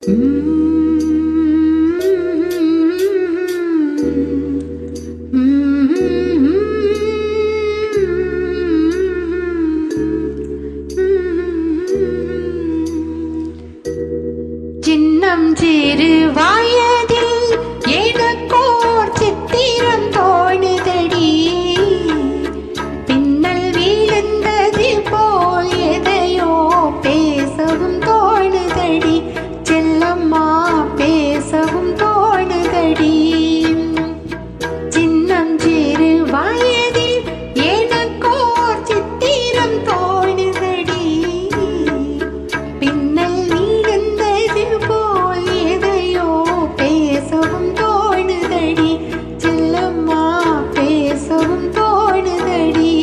சின்னம் சிறு வயதில் எனக்கோர் சித்திரம் தோணுதடி, பின்னல் வீழ்ந்தது போல் எதையோ பேசவும் தோணுதடி, செல்லம்மா பேசவும் தோணுதடி. சின்னம் சிறு வயதில் எனக்கோர் சித்திரம் தோணுதடி, பின்னல் வீழ்ந்தது போல் எதையோ பேசவும் தோணுதடி, செல்லம்மா பேசவும் தோணுதடி.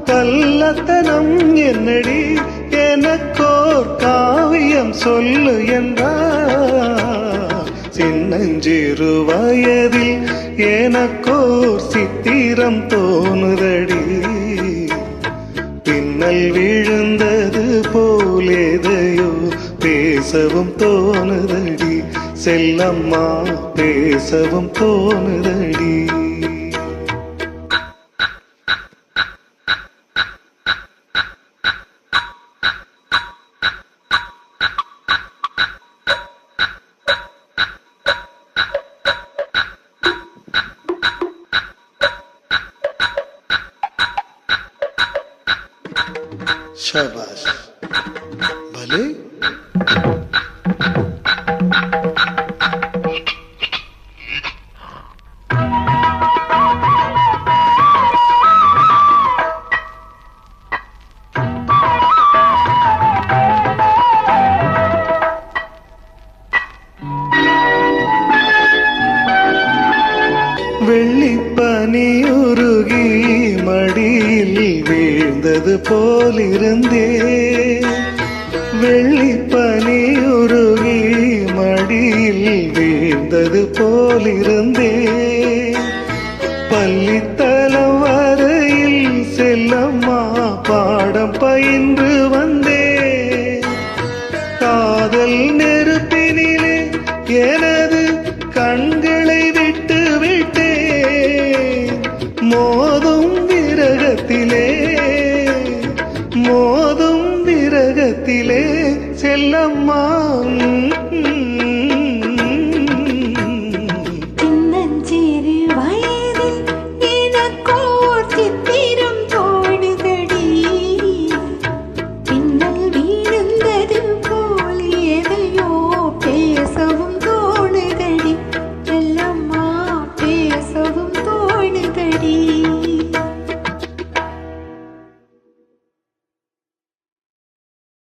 கள்ளத்தனம் என்னடி எனக்கோர் காவியம் சொல்லு என்றார், சின்னஞ்சிறு வயதில் எனக்கோர் சித்திரம் தோணுதடி, பின்னல் விழுந்தது போல் எதையோ பேசவும் தோணுதடி, செல்லம்மா பேசவும் தோணுதடி. शाबाश भले வெள்ளிப்பனி உருகி மடியில் வீழ்ந்தது போலிருந்தே, வெள்ளிப்பனி உருகி மடியில் வீழ்ந்தது போலிருந்தே, பள்ளித்தலம் வரையில் செல்லம்மா பாடம் பயின்று வந்தே, காதல் நெருப்பினிலே என